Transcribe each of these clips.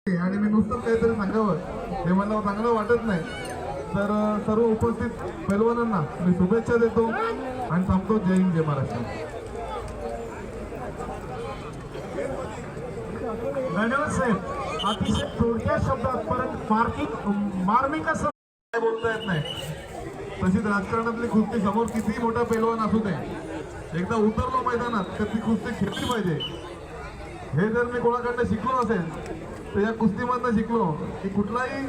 आणि मी नुसतं काहीतरी सांगावं हे मला चांगलं वाटत नाही. तर सर्व उपस्थित पैलवानांना मी शुभेच्छा देतो आणि थांबतो. जय हिंद, जय महाराष्ट्र. धन्यवाद साहेब. अतिशय थोडक्या शब्दात परत मार्मिक असं काय बोलता येत नाही. तशीच राजकारणातली कुस्ती समोर किती मोठा पैलवान असू दे, एकदा उतरलो मैदानात तर ती कुस्ती खेळली पाहिजे. हे जर मी कोणाकडनं शिकलो असेल तर या कुस्तीमधनं शिकलो की कुठलाही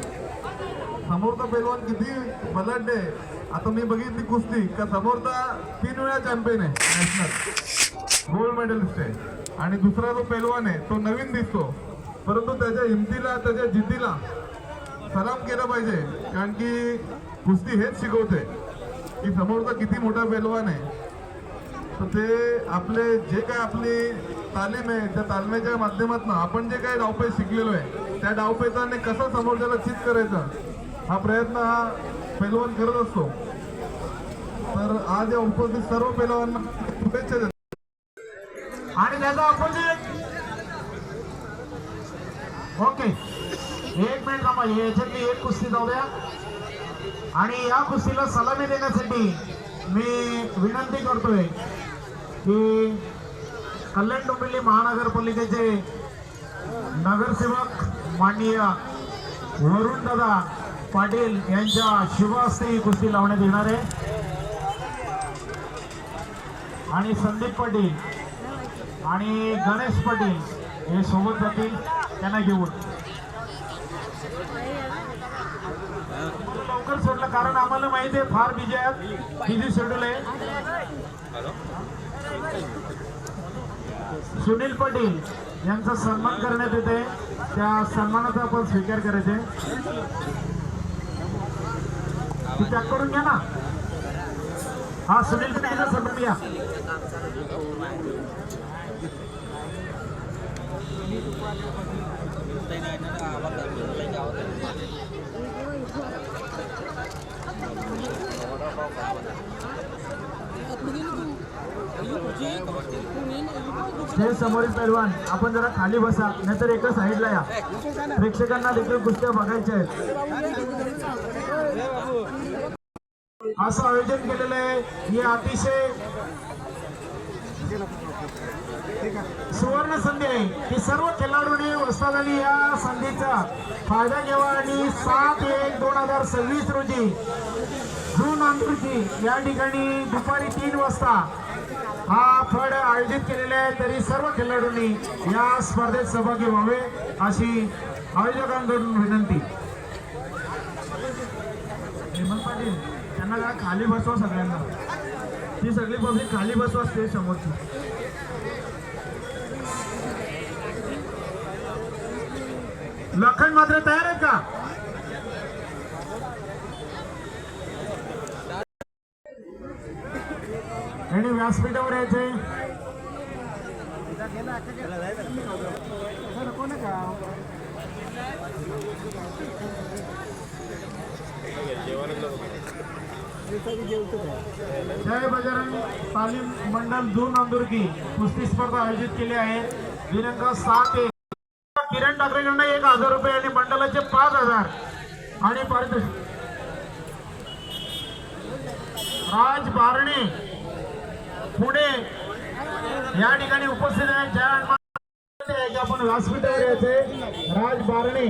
समोरचा पैलवान किती बलाढ्य आहे. आता मी बघितली कुस्ती का समोरचा 3 वेळा चॅम्पियन आहे, नॅशनल गोल्ड मेडलिस्ट आहे, आणि दुसरा जो पैलवान आहे तो नवीन दिसतो, परंतु त्याच्या हिमतीला त्याच्या जिद्दीला सलाम केला पाहिजे. कारण की कुस्ती हेच शिकवते की समोरचा किती मोठा पैलवान आहे. तर ते आपले जे काय आपली तालीम आहे त्या तालमीच्या माध्यमातून आपण जे काही डावपेच शिकलेलो आहे त्या डावपेचाने कसं समोरच्याला चित करायचं हा प्रयत्न हा पैलवान करत असतो. तर आज या उपस्थित सर्व पैलवानांना शुभेच्छा देतो. आणि त्याचा अपोजिट ओके 1 मिनिट थांबा. याच्यातली एक कुस्ती जाऊ द्या. आणि या कुस्तीला सलामी देण्यासाठी मी विनंती करतोय की कल्याण डोंबिवली महानगरपालिकेचे नगरसेवक माननीय वरुणदादा पाटील यांच्या शुभ हस्ते ही कुस्ती लावण्यात येणार आहे. आणि संदीप पाटील आणि गणेश पाटील हे सोबत जातील त्यांना घेऊन. लवकर सोडलं कारण आम्हाला माहिती आहे फार बिझी आहेत, बिझी शेड्यूल आहे. सुनील पाटील यांचा सन्मान करण्यात येते, त्या सन्मानाचा आपण स्वीकार करायचे. ती पॅक करून घ्या ना. हा सुनील पाटीलला सन्मान घ्या. हे समोरील पैलवान आपण जरा खाली बसा, नाहीतर एका साईडला या. प्रेक्षकांना देखील कुस्त्या बघायच्या आहेत. असं आयोजन केलेलं आहे. ही अतिशय सुवर्ण संधी आहे की सर्व खेळाडूंनी वस्तादानी या संधीचा फायदा घ्यावा आणि 7/1/2026 रोजी जून अंतर्गत या ठिकाणी दुपारी 3 वाजता हा फळ आयोजित केलेला आहे. तरी सर्व खेळाडूंनी या स्पर्धेत सहभागी व्हावे अशी आयोजकांकडून विनंती. हेमंत पाटील त्यांना जरा खाली बसवा. सगळ्यांना ती सगळी पब्लिक खाली बसवा स्टेज समोरची. लखन मात्र तयार आहे का? आणि व्यासपीठावर यायचे. जय बजरंग तालीम मंडल जून अंदुर्गी कुस्ती स्पर्धा आयोजित केली आहे. दिनांक 7/1. किरण ठाकरेंकडून 1000 रुपये आणि मंडळाचे 5000 आणि पारितोषिक. राज बारणे पुणे या ठिकाणी उपस्थित आहेत. ज्या आपण व्यासपीठावर यायचे. राज बारणे